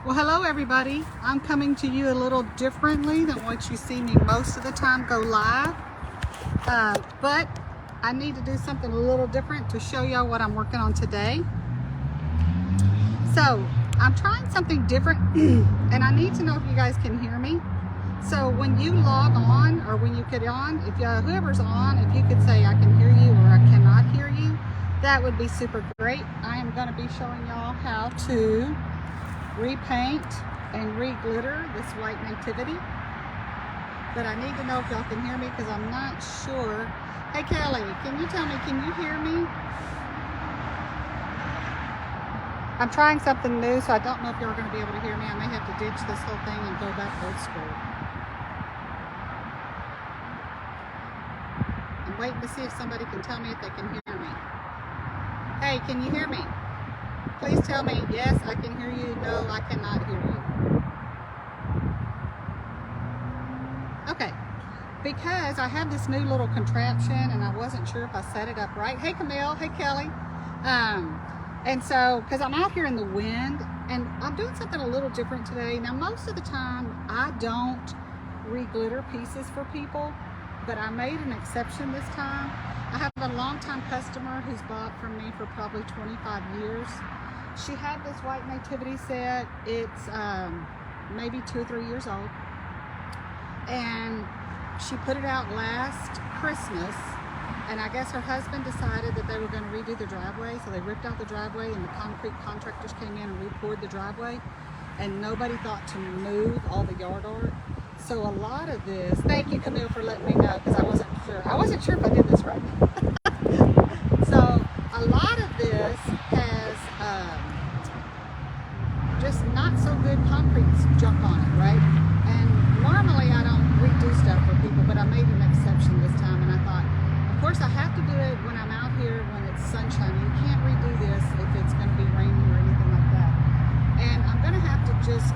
Well, hello everybody. I'm coming to you a little differently than what you see me most of the time go live. But I need to do something a little different to show y'all what I'm working on today. So I'm trying something different and I need to know if you guys can hear me. So when you log on or when you get on, if whoever's on, if you could say I can hear you or I cannot hear you, that would be super great. I am going to be showing y'all how to repaint and re-glitter this White Nativity. But I need to know if y'all can hear me because I'm not sure. Hey Kelly, can you tell me, can you hear me? I'm trying something new, so I don't know if you're going to be able to hear me. I may have to ditch this whole thing and go back old school. I'm waiting to see if somebody can tell me if they can hear me. Hey, can you hear me? Please tell me, yes, I can hear you. No, I cannot hear you. Okay, because I have this new little contraption and I wasn't sure if I set it up right. Hey Camille, hey Kelly. And so, because I'm out here in the wind and I'm doing something a little different today. Now, most of the time I don't re-glitter pieces for people, but I made an exception this time. I have a long-time customer who's bought from me for probably 25 years. She had this White Nativity set. It's maybe 2 or 3 years old. And she put it out last Christmas. And I guess her husband decided that they were going to redo the driveway. So they ripped out the driveway and the concrete contractors came in and re-poured the driveway. And nobody thought to move all the yard art. So a lot of this, thank you Camille for letting me know because I wasn't sure. I wasn't sure if I did this right. So a lot of this has just not so good concrete junk on it, right? And normally I don't redo stuff for people, but I made an exception this time and I thought, of course I have to do it when I'm out here when it's sunshiny. You can't redo this if it's going to be raining or anything like that. And I'm going to have to just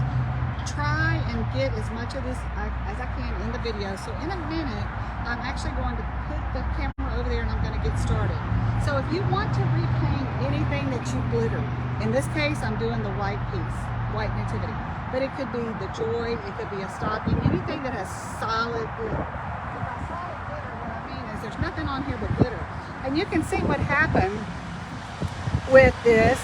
try and get as much of this as I can in the video. So in a minute, I'm actually going to put the camera over there and I'm going to get started. So if you want to repaint anything that you glitter, in this case, I'm doing the white piece, White Nativity. But it could be the joy, it could be a stocking, anything that has solid glitter. So by solid glitter, what I mean is there's nothing on here but glitter. And you can see what happened with this,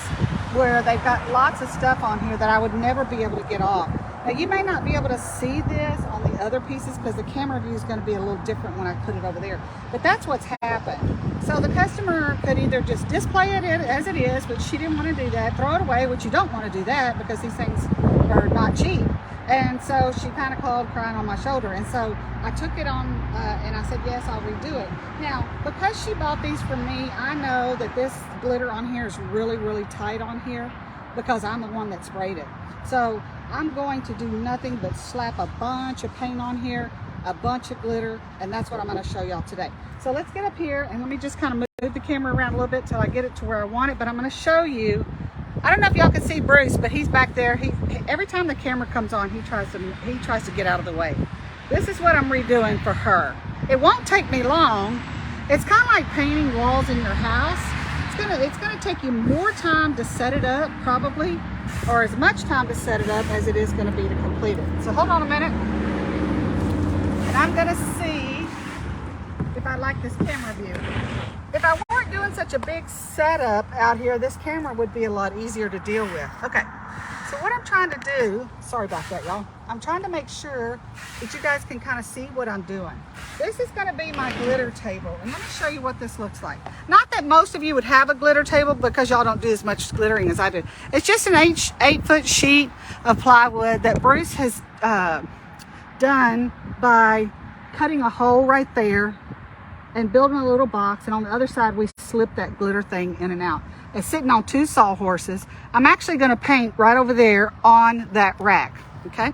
where they've got lots of stuff on here that I would never be able to get off. Now you may not be able to see this on the other pieces because the camera view is going to be a little different when I put it over there. But that's what's happened. So the customer could either just display it as it is, which she didn't want to do that, throw it away, which you don't want to do that because these things are not cheap. And so she kind of called crying on my shoulder. And so I took it on and I said, yes, I'll redo it. Now, because she bought these from me, I know that this glitter on here is really, really tight on here because I'm the one that sprayed it. So I'm going to do nothing but slap a bunch of paint on here, a bunch of glitter, and that's what I'm going to show y'all today. So let's get up here and let me just kind of move the camera around a little bit till I get it to where I want it. But I'm going to show you, I don't know if y'all can see Bruce, but he's back there. Every time the camera comes on, he tries to get out of the way. This is what I'm redoing for her. It won't take me long. It's kind of like painting walls in your house. It's gonna take you more time to set it up, probably, or as much time to set it up as it is going to be to complete it. So hold on a minute, and I'm going to see if I like this camera view. If I weren't doing such a big setup out here, this camera would be a lot easier to deal with. Okay, so what I'm trying to do, sorry about that y'all, I'm trying to make sure that you guys can kind of see what I'm doing. This is going to be my glitter table, and let me show you what this looks like. Not that most of you would have a glitter table because y'all don't do as much glittering as I do. It's just an 8-foot sheet of plywood that Bruce has done by cutting a hole right there and building a little box, and on the other side we slip that glitter thing in and out. It's sitting on 2 sawhorses. I'm actually going to paint right over there on that rack, okay?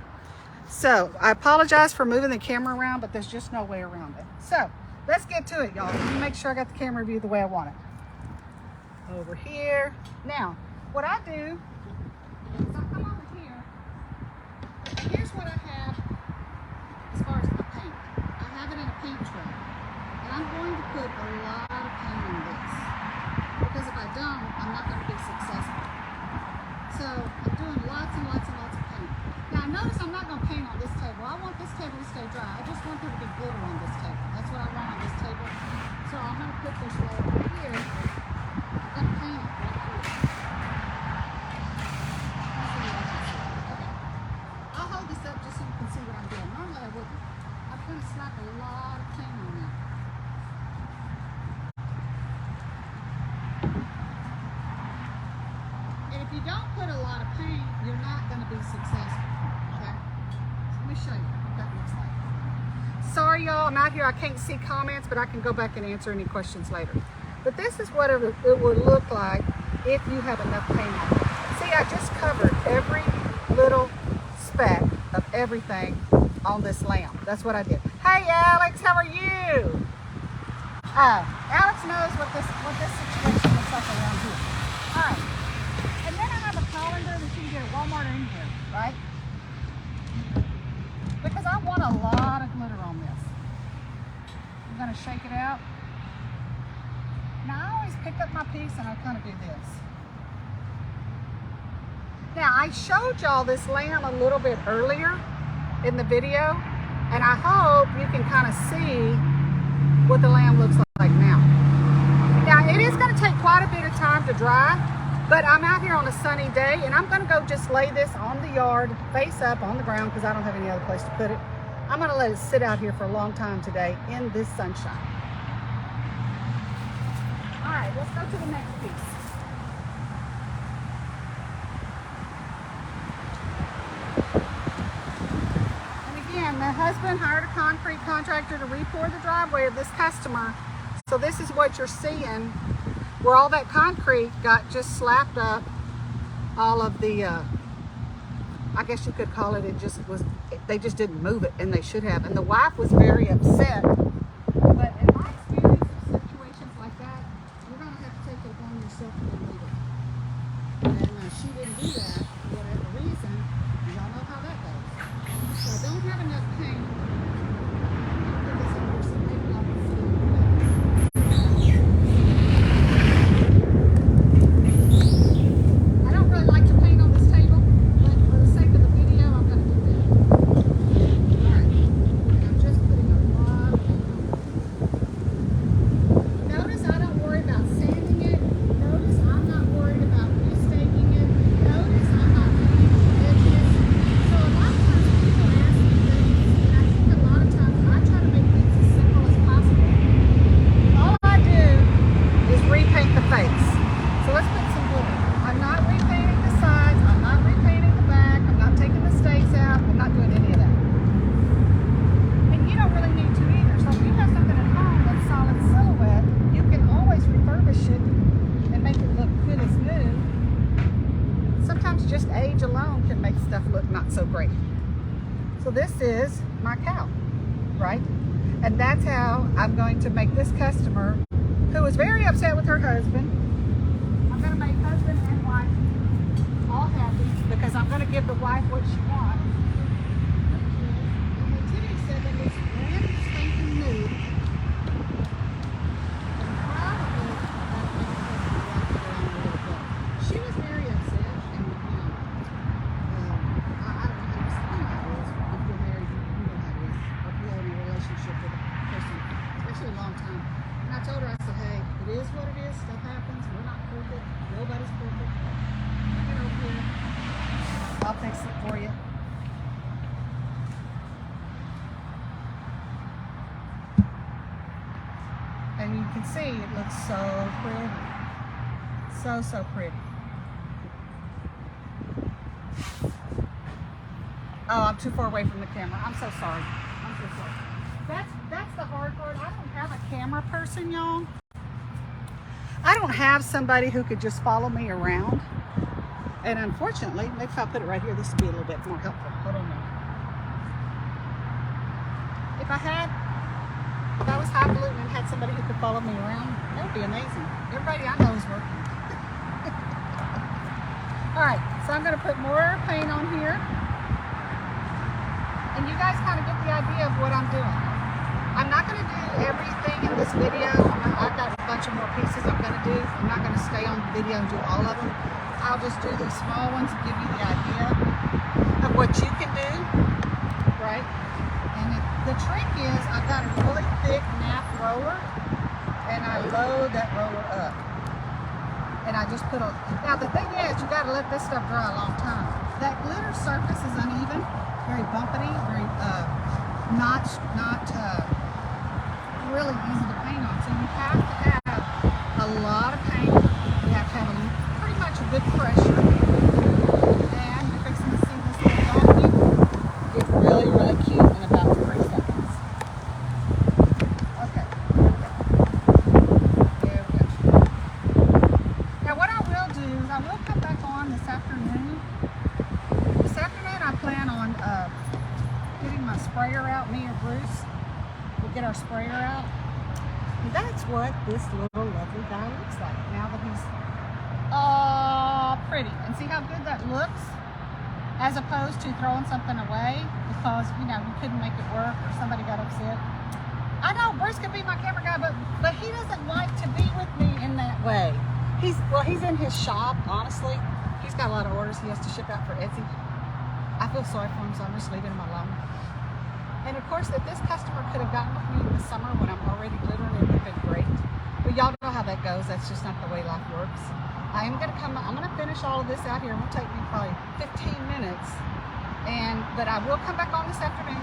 So I apologize for moving the camera around, but there's just no way around it. So let's get to it, y'all. Let me make sure I got the camera view the way I want it. Over here. Now, what I do is I come over here, and here's what I have as far as my paint. I have it in a paint tray, and I'm going to put a lot of paint in this because if I don't, I'm not going to be successful. So I'm doing lots and lots and lots of table to stay dry. I just want there to be glitter on this table. That's what I want on this table. So I'm going to put this layer here. I'm going to paint it right here. Okay. I'll hold this up just so you can see what I'm doing. Normally I wouldn't. I'm going to slap a lot of paint on that. And if you don't put a lot of paint, you're not going to be successful. Okay? So let me show you what that looks like. Sorry y'all, I'm out here, I can't see comments, but I can go back and answer any questions later. But this is what it would look like if you have enough paint on it. See, I just covered every little speck of everything on this lamp. That's what I did. Hey Alex, how are you? Alex knows what this situation looks like around here. All right, and then I have a colander that you can get at Walmart or anywhere, right? Because I want a lot of glitter on this. I'm going to shake it out. Now I always pick up my piece and I kind of do this. Now I showed y'all this lamp a little bit earlier in the video, and I hope you can kind of see what the lamp looks like now. Now it is going to take quite a bit of time to dry, but I'm out here on a sunny day and I'm going to go just lay this on the yard, face up on the ground because I don't have any other place to put it. I'm going to let it sit out here for a long time today in this sunshine. All right, let's go to the next piece. And again, my husband hired a concrete contractor to re-pour the driveway of this customer. So this is what you're seeing, where all that concrete got just slapped up. All of the, I guess you could call it, they just didn't move it, and they should have. And the wife was very upset. But in my experience of situations like that, you're going to have to take it upon yourself to move it. And she didn't do that for whatever reason. Y'all know how that goes. So I don't have enough paint. I'll put this in here so maybe I'll be feeling better. I don't really like to paint on this table, but for the sake of the video, I'm going to do that. Alright, I'm just putting a lot of paint on. Notice I don't worry about sanding it. Notice I'm not worried about restaking it. Notice I'm not painting the edges. So a lot of times people ask me things, and I think a lot of times I try to make things as simple as possible. All I do is repaint the face. So let's put some glitter. I'm not repainting the sides. I'm not repainting the back. I'm not taking the stakes out. I'm not doing any of that. And you don't really need to either. So if you have something at home that's solid silhouette, you can always refurbish it and make it look good as new. Sometimes just age alone can make stuff look not so great. So this is my cow, right? And that's how I'm going to make this customer, who was very upset with her husband, I'm going to make husband and wife all happy because I'm going to give the wife what she wants. And Nativity said that it's brand spanking new. And probably that'll make the husband walk around a little bit. She was very upset, and I don't know how to explain how it is. If you're married, you know how it is. Or if you're in a relationship with a person, especially a long time. And I told her, I said, hey, it is what it is. Stuff happens. We're not perfect. Nobody's perfect. Get over here. I'll fix it for you. And you can see it looks so pretty. So pretty. Oh, I'm too far away from the camera. I'm so sorry. I'm so sorry. That's the hard part. I don't have a camera person, y'all. I don't have somebody who could just follow me around. And unfortunately, maybe if I put it right here, this would be a little bit more helpful. Hold on a minute. If I was highfalutin and had somebody who could follow me around, that would be amazing. Everybody I know is working. All right, so I'm going to put more paint on here. And you guys kind of get the idea of what I'm doing. I'm not going to do everything in this video. I've got a bunch of more pieces I'm going to do. I'm not going to stay on the video and do all of them. I'll just do these small ones to give you the idea of what you can do, right? roller, and I load that roller up. And I just put on. Now the thing is, you got to let this stuff dry a long time. That glitter surface is uneven, very bumpy, very not really easy to paint on. So you have to have a lot of paint. You have to have pretty much a good pressure. And you're fixing to see this little donkey get really, really cute in about 3 seconds. Okay, there we go. Now what I will do is I will come back on this afternoon. This afternoon I plan on getting my sprayer out. Me or Bruce will get our sprayer out. And that's what this little lovely guy looks like now that he's pretty. And see how good that looks? As opposed to throwing something away because, you know, you couldn't make it work or somebody got upset. I know Bruce could be my camera guy, but he doesn't like to be with me in that way. He's in his shop, honestly. He's got a lot of orders he has to ship out for Etsy. I feel sorry for him, so I'm just leaving him alone. And of course, if this customer could have gotten with me in the summer when I'm already glittering, it would have been great. But y'all know how that goes. That's just not the way life works. I'm gonna finish all of this out here. It will take me probably 15 minutes. But I will come back on this afternoon.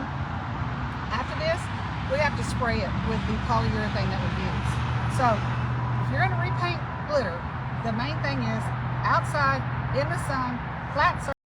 After this, we have to spray it with the polyurethane that we use. So if you're gonna repaint glitter, the main thing is outside, in the sun, flat surface.